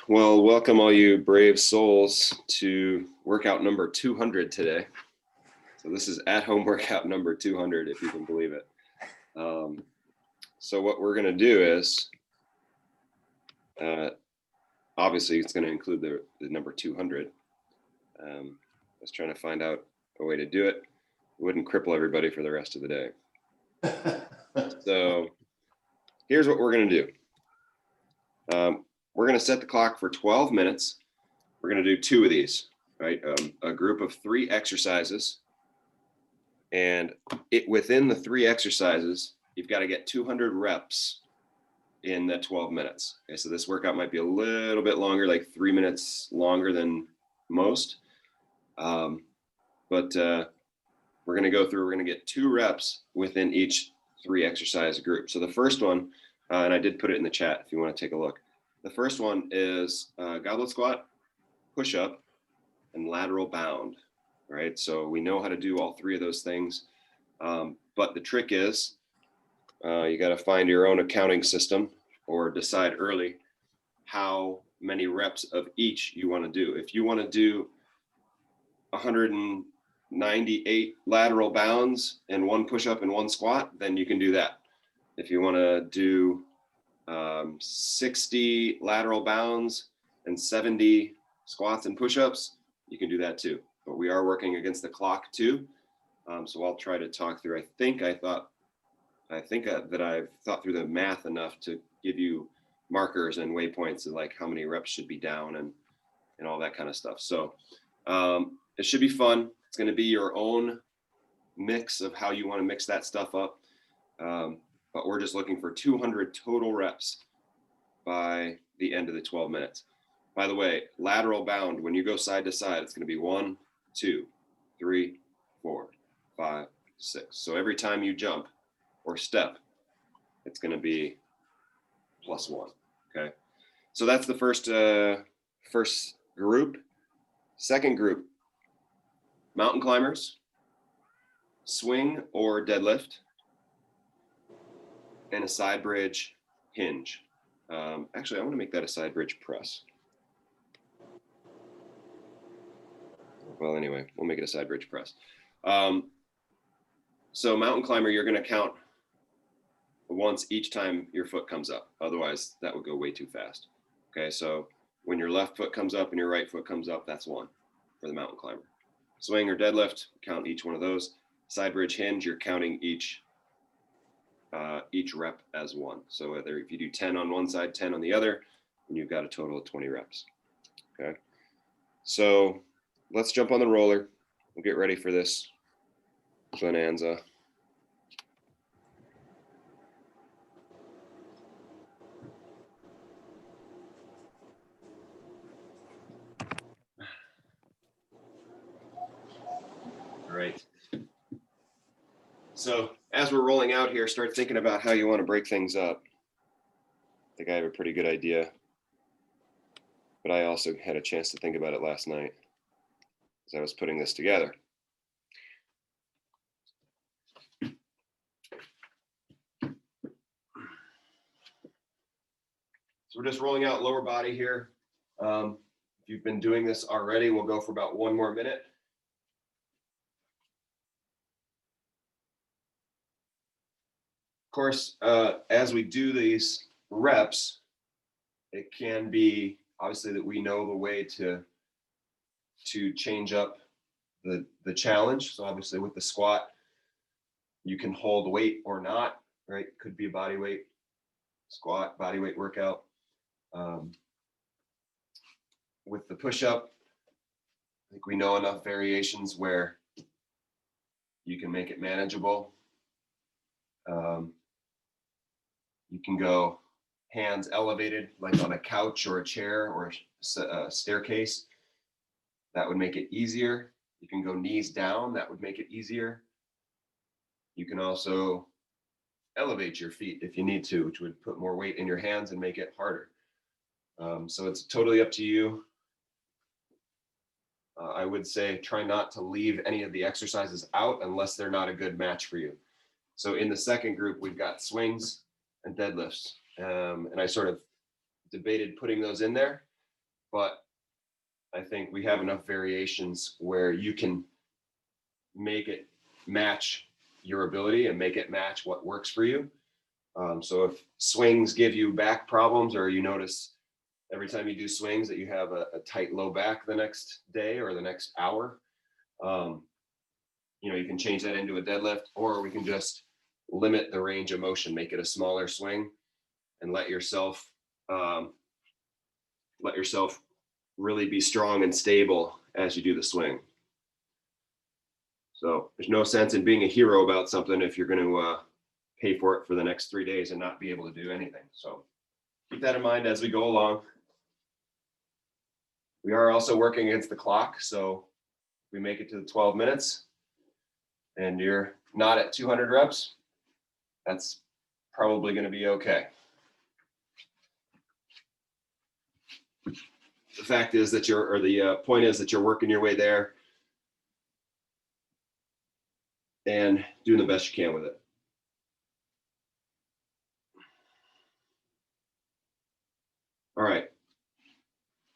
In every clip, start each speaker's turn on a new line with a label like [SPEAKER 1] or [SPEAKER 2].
[SPEAKER 1] Well, welcome all you brave souls to workout number 200 today. So this is at-home workout number 200, if you can believe it. So what we're going to do is, obviously it's going to include the number 200. I was trying to find out a way to do it. It wouldn't cripple everybody for the rest of the day. So here's what we're going to do. We're going to set the clock for 12 minutes. We're going to do 2 of these, right? A group of 3 exercises. And within the 3 exercises, you've got to get 200 reps in the 12 minutes. Okay, so this workout might be a little bit longer, like 3 minutes longer than most. But we're going to go through, we're going to get 2 reps within each 3 exercise group. So the first one, and I did put it in the chat if you want to take a look. The first one is goblet squat, push-up, and lateral bound, right? So we know how to do all 3 of those things. But the trick is you got to find your own accounting system or decide early how many reps of each you want to do. If you want to do 198 lateral bounds and 1 push-up and 1 squat, then you can do that. If you want to do 60 lateral bounds and 70 squats and push-ups, you can do that too. But we are working against the clock too. So I'll try to talk through. I think that I've thought through the math enough to give you markers and waypoints of like how many reps should be down and all that kind of stuff. So it should be fun. It's going to be your own mix of how you want to mix that stuff up. But we're just looking for 200 total reps by the end of the 12 minutes. By the way, lateral bound, when you go side to side, it's going to be 1, 2, 3, 4, 5, 6. So every time you jump or step, it's going to be +1. Okay. So that's the first group. Second group, mountain climbers, swing or deadlift, and a side bridge hinge. Actually, I want to make that a side bridge press. Well, anyway, we'll make it a side bridge press. So mountain climber, you're going to count once each time your foot comes up. Otherwise, that would go way too fast. Okay, so when your left foot comes up and your right foot comes up, that's 1 for the mountain climber. Swing or deadlift, count each one of those. Side bridge hinge, you're counting each rep as 1. So whether if you do 10 on one side, 10 on the other, and you've got a total of 20 reps. Okay, so let's jump on the roller. We'll get ready for this bonanza. All right. So as we're rolling out here, start thinking about how you want to break things up. I think I have a pretty good idea, but I also had a chance to think about it last night as I was putting this together. So we're just rolling out lower body here. If you've been doing this already, we'll go for about 1 more minute. Of course, as we do these reps, it can be obviously that we know the way to change up the challenge. So obviously with the squat, you can hold weight or not, right? Could be a body weight squat, body weight workout. With the push-up, I think we know enough variations where you can make it manageable. You can go hands elevated, like on a couch or a chair or a staircase. That would make it easier. You can go knees down. That would make it easier. You can also elevate your feet if you need to, which would put more weight in your hands and make it harder. So it's totally up to you. I would say try not to leave any of the exercises out unless they're not a good match for you. So in the second group, we've got swings and deadlifts. And I sort of debated putting those in there. but I think we have enough variations where you can make it match your ability and make it match what works for you. So if swings give you back problems, or you notice every time you do swings that you have a tight low back the next day or the next hour, you can change that into a deadlift, or we can just limit the range of motion, make it a smaller swing, and let yourself really be strong and stable as you do the swing. So there's no sense in being a hero about something if you're going to pay for it for the next 3 days and not be able to do anything. So keep that in mind as we go along. We are also working against the clock. So if we make it to the 12 minutes and you're not at 200 reps, that's probably going to be okay. The fact is that the point is that you're working your way there and doing the best you can with it. All right,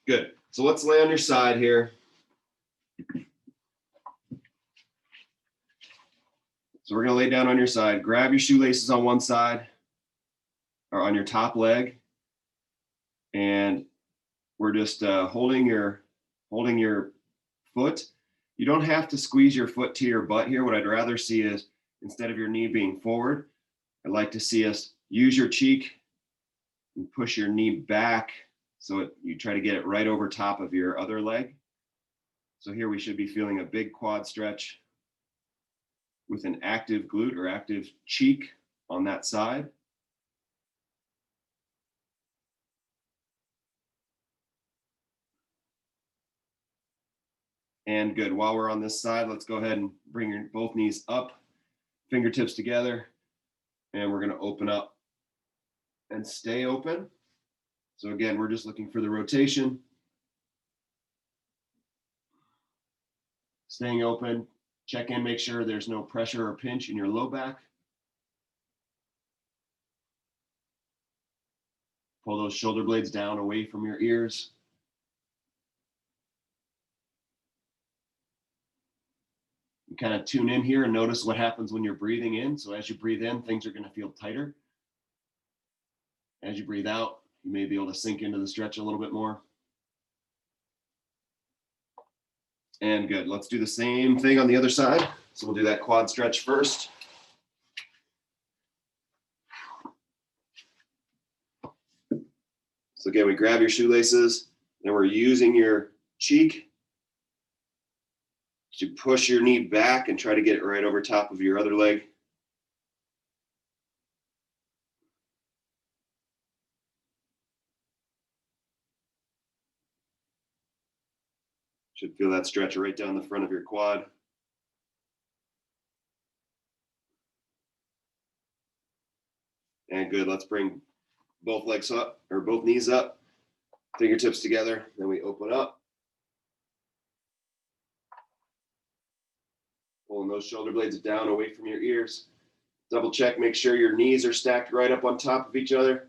[SPEAKER 1] good. So let's lay on your side here. So we're gonna lay down on your side, grab your shoelaces on one side or on your top leg. And we're just holding your foot. You don't have to squeeze your foot to your butt here. What I'd rather see is, instead of your knee being forward, I'd like to see us use your cheek and push your knee back so you try to get it right over top of your other leg. So here we should be feeling a big quad stretch with an active glute or active cheek on that side. And good. While we're on this side, let's go ahead and bring your both knees up, fingertips together, and we're going to open up and stay open. So again, we're just looking for the rotation. Staying open, check in, make sure there's no pressure or pinch in your low back. Pull those shoulder blades down away from your ears. You kind of tune in here and notice what happens when you're breathing in. So as you breathe in, things are going to feel tighter. As you breathe out, you may be able to sink into the stretch a little bit more. And good. Let's do the same thing on the other side. So we'll do that quad stretch first. So again, we grab your shoelaces, and we're using your cheek to push your knee back and try to get it right over top of your other leg. Should feel that stretch right down the front of your quad. And good. Let's bring both legs up, or both knees up, fingertips together. Then we open up. Pulling those shoulder blades down away from your ears. Double check, make sure your knees are stacked right up on top of each other.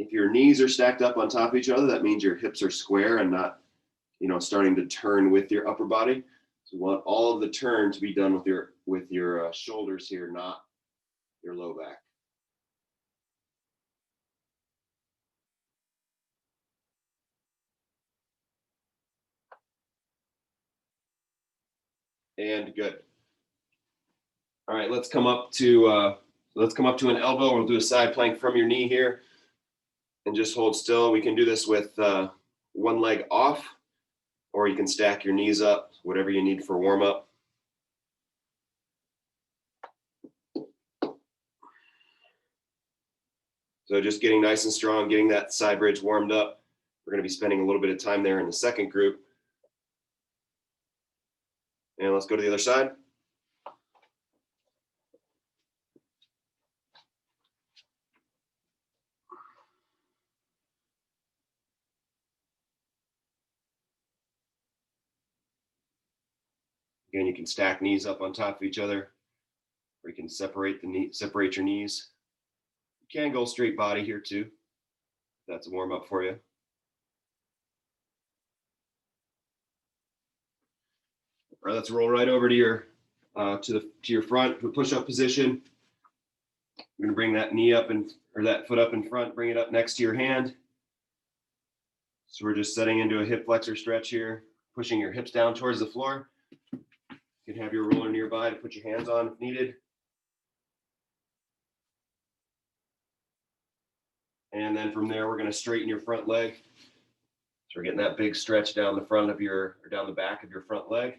[SPEAKER 1] If your knees are stacked up on top of each other, that means your hips are square and not, starting to turn with your upper body. So we want all of the turn to be done with your shoulders here, not your low back. And good. All right, let's come up to an elbow. We'll do a side plank from your knee here, and just hold still. We can do this with one leg off, or you can stack your knees up, whatever you need for warm up. So just getting nice and strong, getting that side bridge warmed up. We're going to be spending a little bit of time there in the second group. And let's go to the other side. Again, you can stack knees up on top of each other, or you can separate your knees. can go straight body here too. That's a warm up for you. All right, let's roll right over to your to your front push-up position. You're gonna bring that knee up or that foot up in front, bring it up next to your hand. So we're just setting into a hip flexor stretch here, pushing your hips down towards the floor. You can have your roller nearby to put your hands on if needed. And then from there, we're gonna straighten your front leg. So we're getting that big stretch down the front of or down the back of your front leg.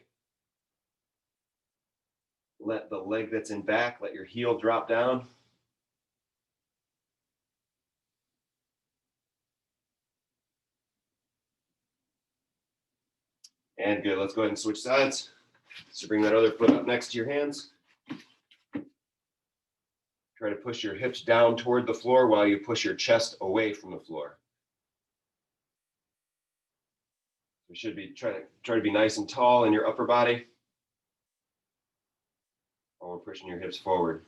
[SPEAKER 1] Let the leg that's in back, let your heel drop down. And good, let's go ahead and switch sides. So bring that other foot up next to your hands. Try to push your hips down toward the floor while you push your chest away from the floor. You should be try to be nice and tall in your upper body while we're pushing your hips forward.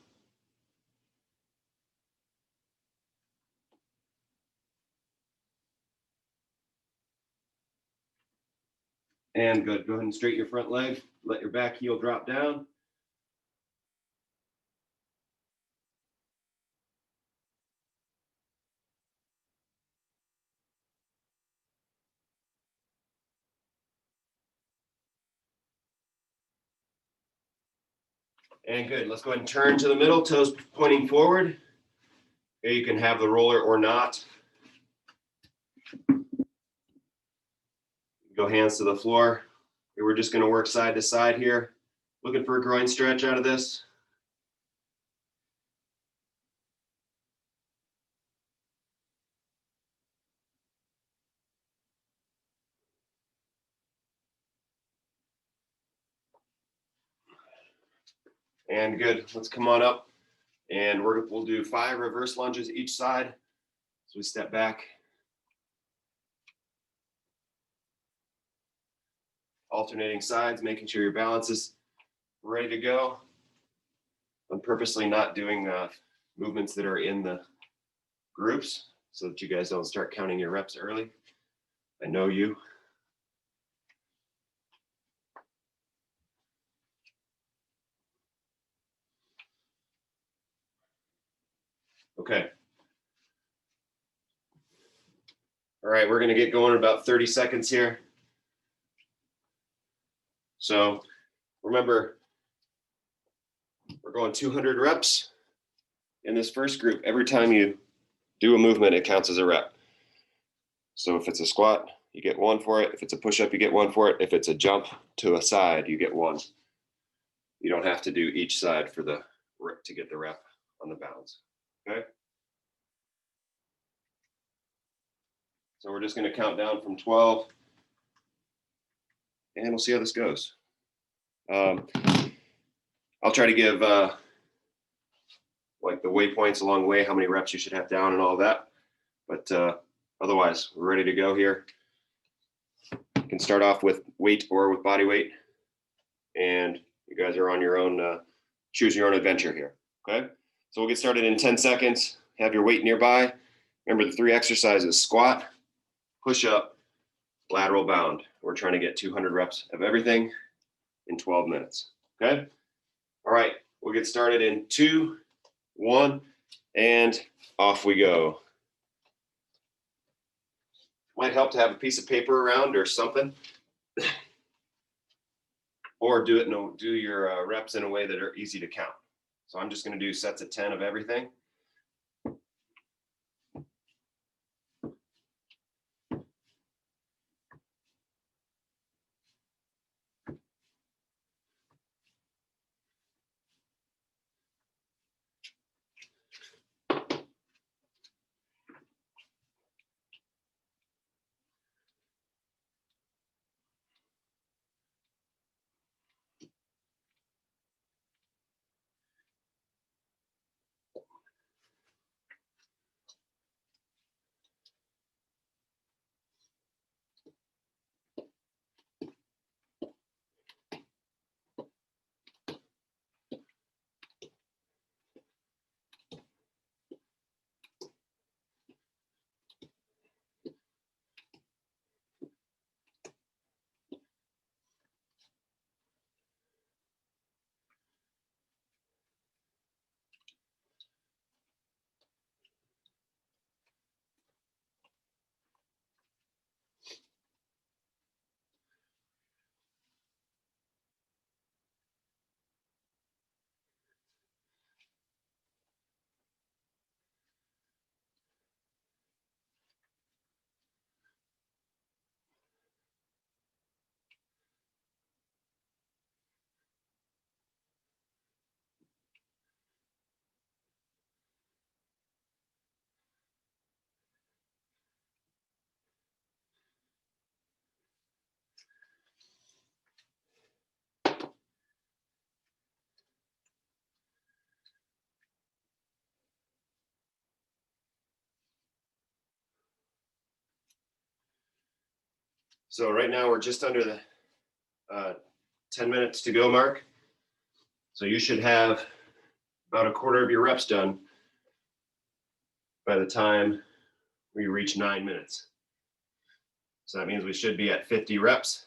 [SPEAKER 1] And good, go ahead and straighten your front leg. Let your back heel drop down. And good, let's go ahead and turn to the middle, toes pointing forward. Here you can have the roller or not. Go hands to the floor. Here we're just gonna work side to side here. Looking for a groin stretch out of this. And good, let's come on up. And we'll do 5 reverse lunges each side. So we step back. Alternating sides, making sure your balance is ready to go. I'm purposely not doing movements that are in the groups so that you guys don't start counting your reps early. I know you. Okay. All right, we're gonna get going in about 30 seconds here. So remember, we're going 200 reps in this first group. Every time you do a movement, it counts as a rep. So if it's a squat, you get 1 for it. If it's a push-up, you get 1 for it. If it's a jump to a side, you get 1. You don't have to do each side for the to get the rep on the bounds. Okay. So we're just going to count down from 12, and we'll see how this goes. I'll try to give like the waypoints along the way, how many reps you should have down and all that. But otherwise, we're ready to go here. You can start off with weight or with body weight, and you guys are on your own, choose your own adventure here. Okay. So we'll get started in 10 seconds. Have your weight nearby. Remember the 3 exercises: squat, push up, lateral bound. We're trying to get 200 reps of everything in 12 minutes. Okay. All right. We'll get started in 2, 1, and off we go. Might help to have a piece of paper around or something, or do your reps in a way that are easy to count. So I'm just going to do sets of 10 of everything. So right now we're just under the 10 minutes to go mark. So you should have about a quarter of your reps done by the time we reach 9 minutes. So that means we should be at 50 reps.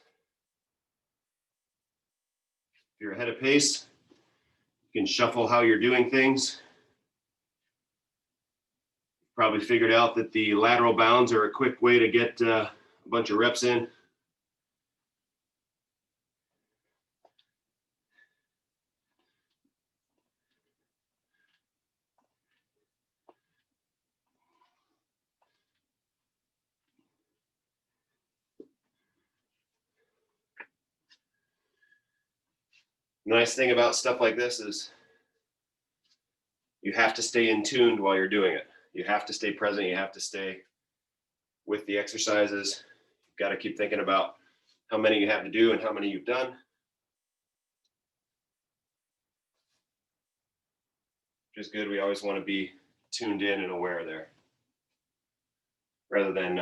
[SPEAKER 1] If you're ahead of pace, you can shuffle how you're doing things. Probably figured out that the lateral bounds are a quick way to get a bunch of reps in. The nice thing about stuff like this is you have to stay in tuned while you're doing it. You have to stay present. You have to stay with the exercises. You've got to keep thinking about how many you have to do and how many you've done. Which is good. We always want to be tuned in and aware there, rather than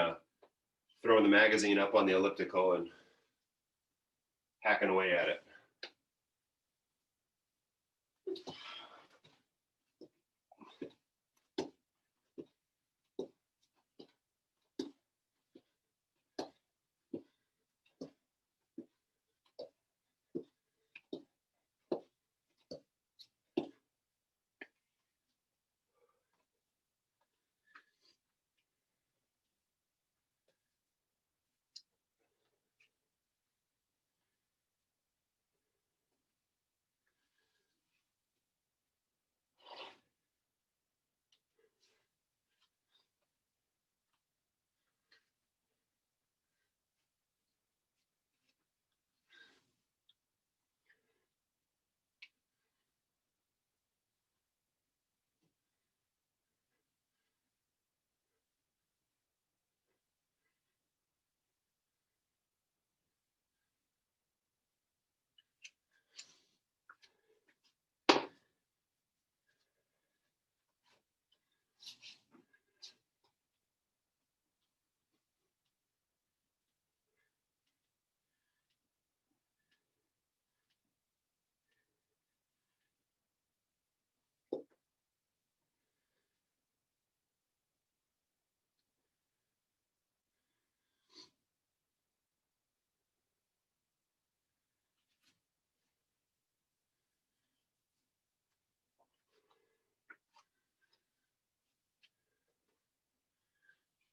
[SPEAKER 1] throwing the magazine up on the elliptical and hacking away at it.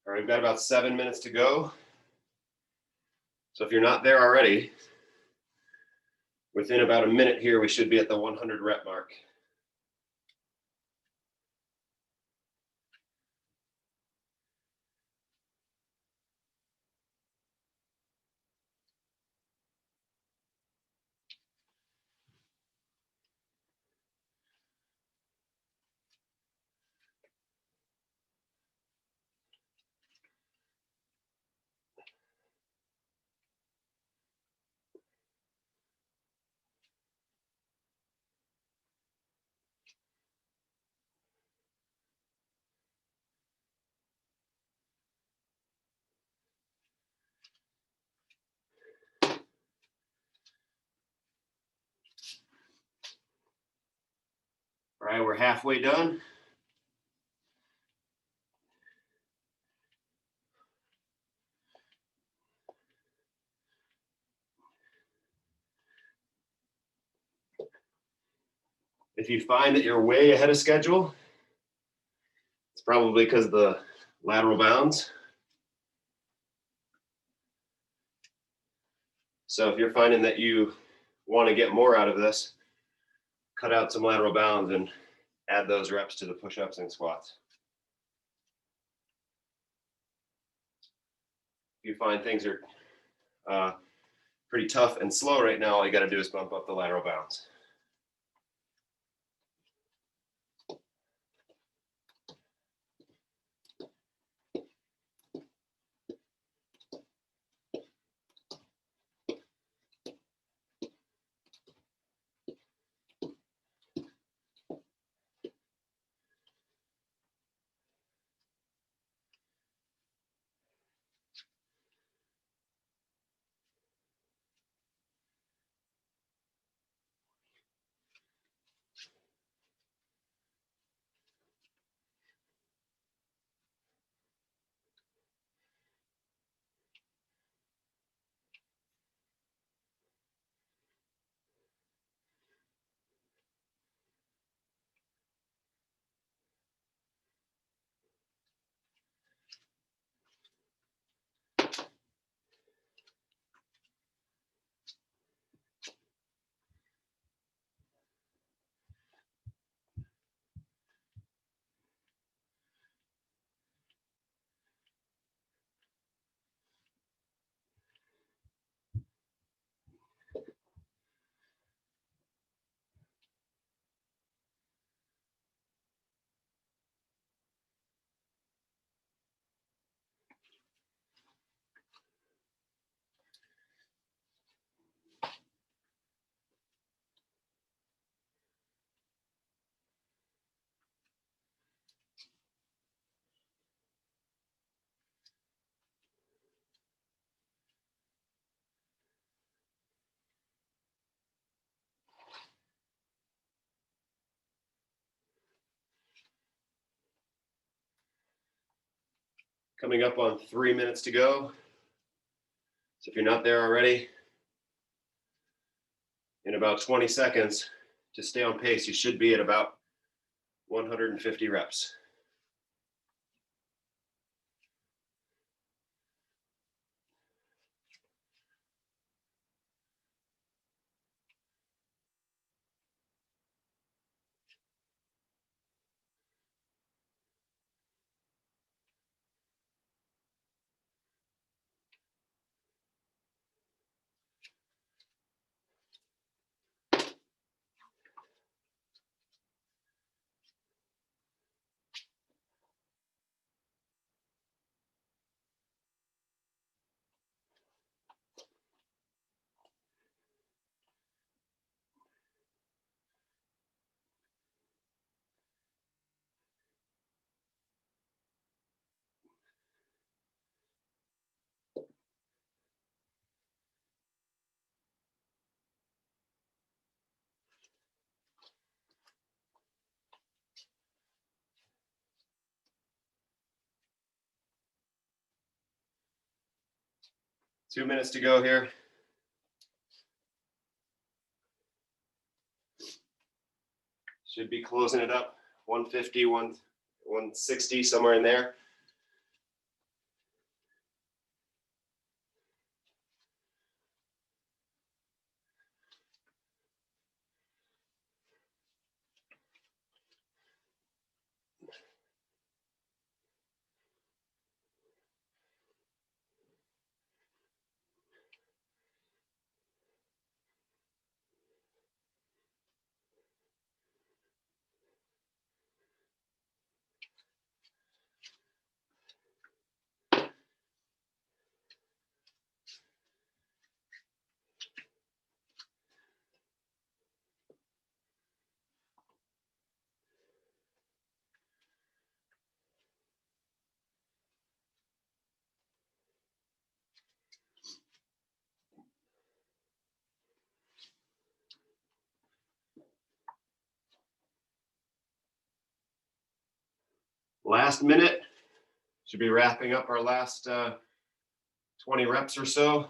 [SPEAKER 1] All right, we've got about 7 minutes to go. So if you're not there already, within about a minute here, we should be at the 100 rep mark. All right, we're halfway done. If you find that you're way ahead of schedule, it's probably because of the lateral bounds. So if you're finding that you want to get more out of this, cut out some lateral bounds and add those reps to the push-ups and squats. If you find things are pretty tough and slow right now, all you got to do is bump up the lateral bounds. Coming up on 3 minutes to go. So if you're not there already, in about 20 seconds, to stay on pace, you should be at about 150 reps. Two minutes to go here. Should be closing it up. 150, 160, somewhere in there. Last minute, should be wrapping up our last 20 reps or so.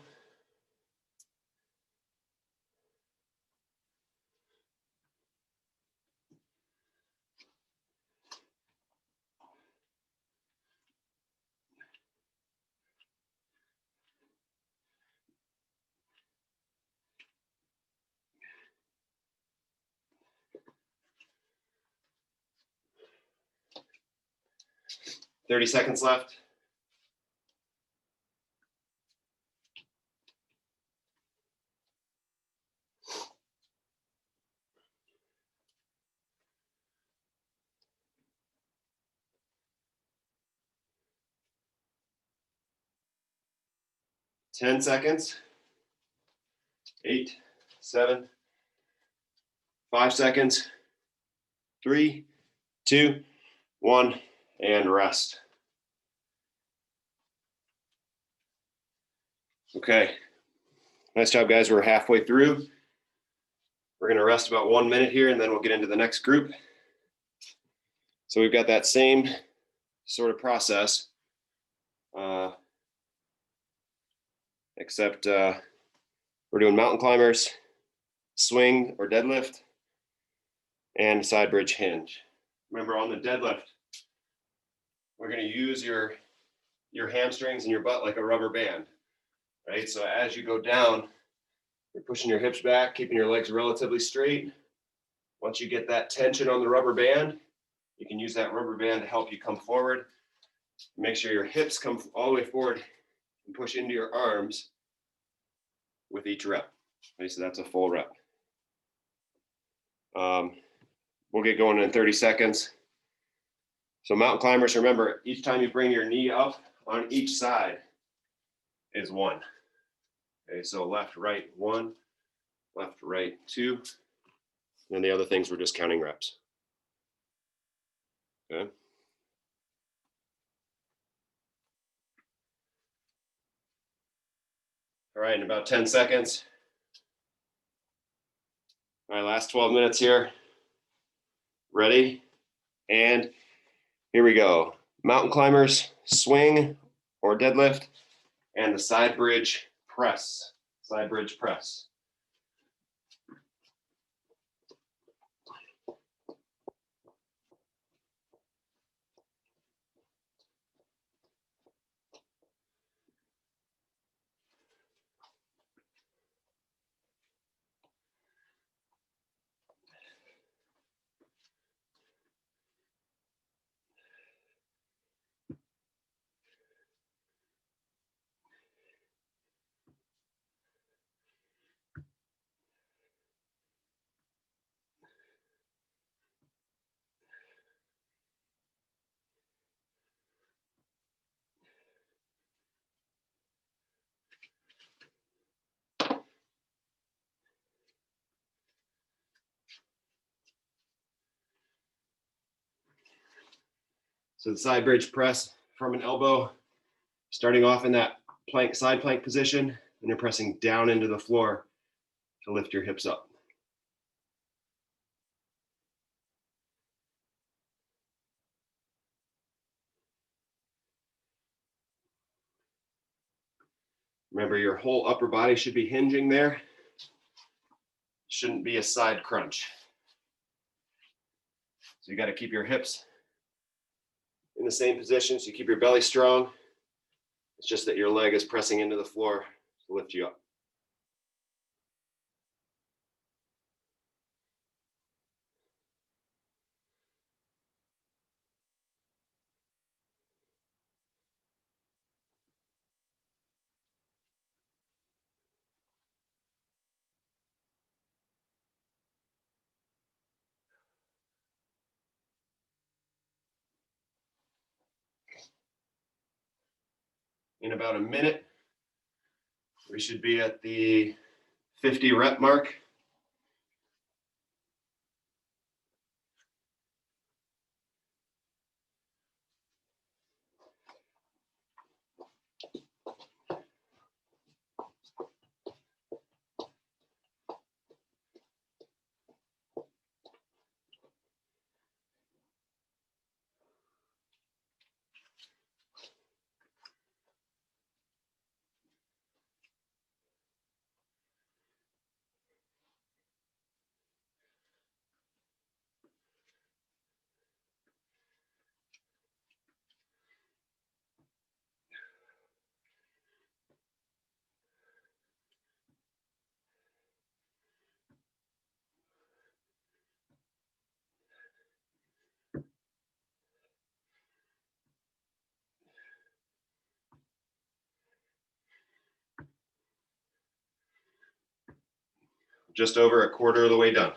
[SPEAKER 1] Thirty seconds left. Ten seconds. 8, 7, 5 seconds. 3, 2, 1, and rest. Okay. Nice job, guys. We're halfway through. We're going to rest about 1 minute here, and then we'll get into the next group. So we've got that same sort of process, except we're doing mountain climbers, swing or deadlift, and side bridge hinge. Remember, on the deadlift, we're going to use your hamstrings and your butt like a rubber band, right? So as you go down, you're pushing your hips back, keeping your legs relatively straight. Once you get that tension on the rubber band, you can use that rubber band to help you come forward. Make sure your hips come all the way forward and push into your arms with each rep. Okay, so that's a full rep. We'll get going in 30 seconds. So mountain climbers, remember, each time you bring your knee up on each side is 1. Okay, so left, right, 1, left, right, 2. And the other things we're just counting reps. Okay. All right, in about 10 seconds. All right, last 12 minutes here. Ready? And here we go. Mountain climbers, swing or deadlift, and the side bridge press. Side bridge press. So the side bridge press from an elbow, starting off in that plank, side plank position, and you're pressing down into the floor to lift your hips up. Remember, your whole upper body should be hinging there. Shouldn't be a side crunch. So you got to keep your hips in the same position so you keep your belly strong. It's just that your leg is pressing into the floor to lift you up. In about a minute, we should be at the 50 rep mark. Just over a quarter of the way done.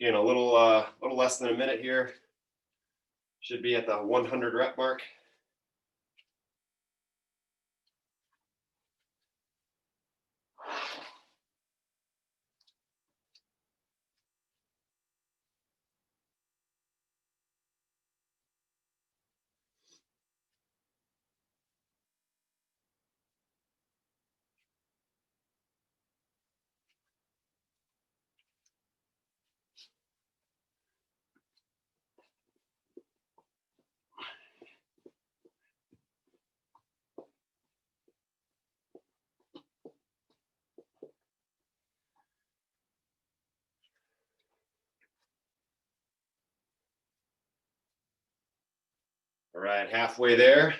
[SPEAKER 1] Again, a little less than a minute here. Should be at the 100 rep mark. All right, halfway there.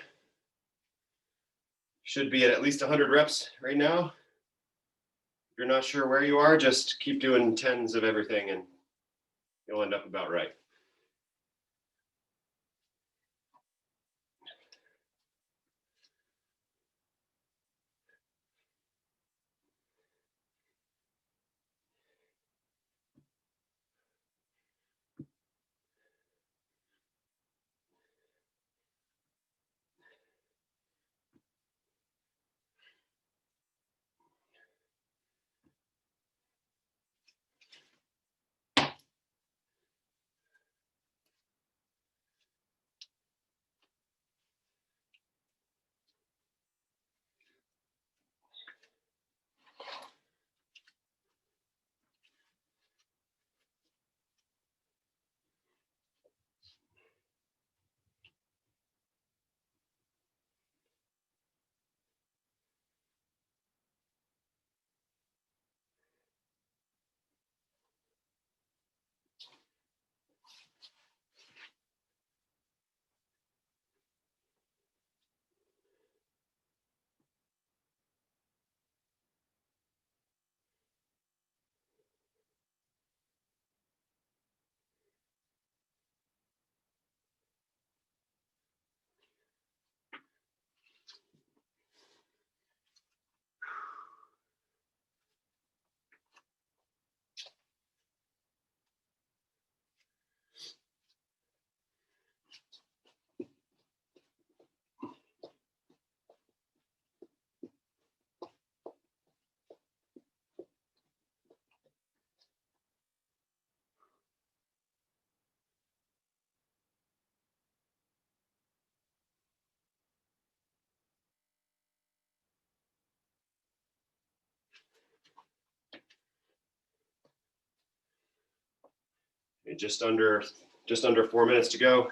[SPEAKER 1] Should be at least 100 reps right now. If you're not sure where you are, just keep doing 10s of everything and you'll end up about right. Okay, just under 4 minutes to go.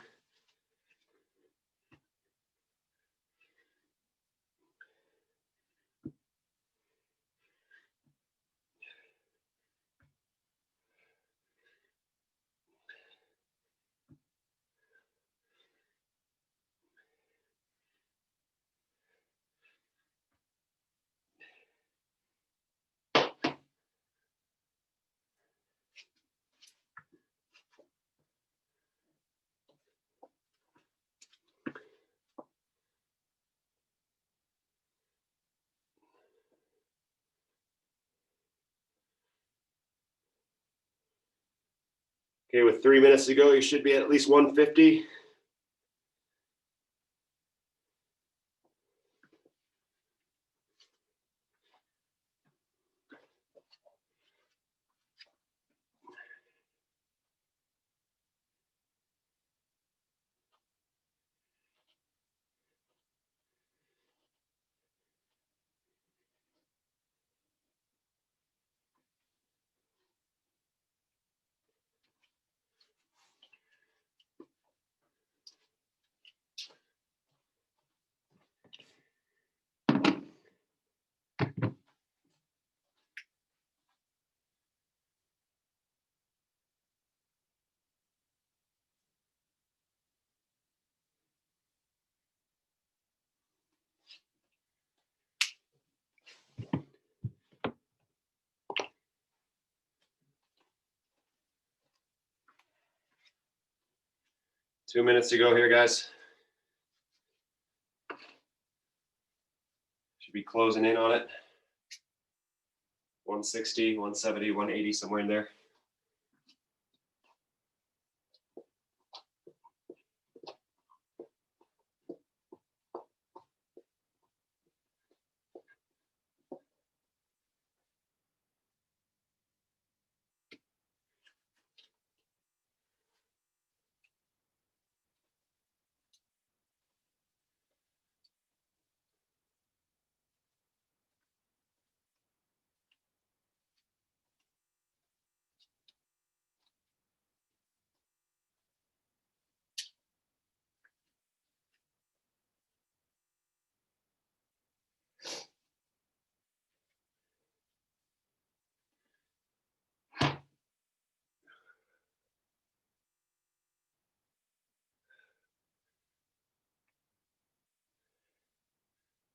[SPEAKER 1] Okay, with 3 minutes to go, you should be at least 150. Two minutes to go here, guys. Should be closing in on it. 160, 170, 180, somewhere in there.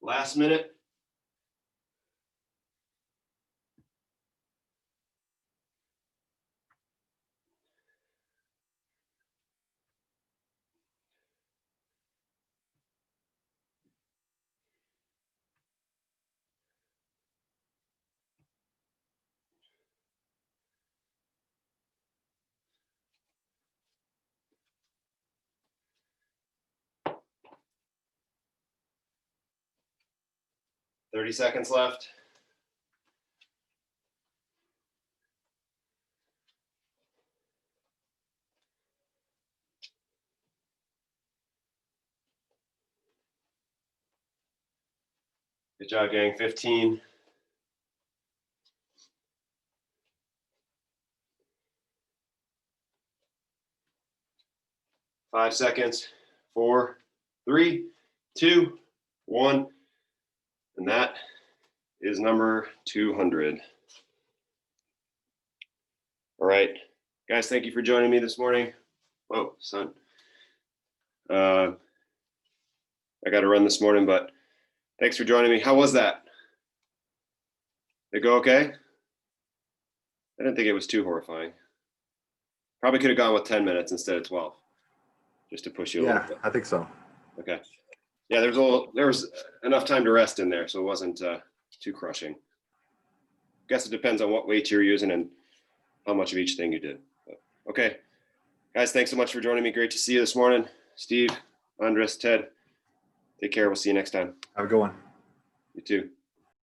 [SPEAKER 1] Last minute. Thirty seconds left. Good job, gang. 15. Five seconds. 4, 3, 2, 1. And that is number 200. All right, guys, thank you for joining me this morning. Whoa, son. I got to run this morning, but thanks for joining me. How was that? Did it go okay? I didn't think it was too horrifying. Probably could have gone with 10 minutes instead of 12, just to push you a little bit.
[SPEAKER 2] I think so.
[SPEAKER 1] Okay. Yeah, there was enough time to rest in there, so it wasn't too crushing. Guess it depends on what weight you're using and how much of each thing you did. But, okay, guys, thanks so much for joining me. Great to see you this morning. Steve, Andres, Ted, take care. We'll see you next time.
[SPEAKER 2] Have a good one.
[SPEAKER 1] You too.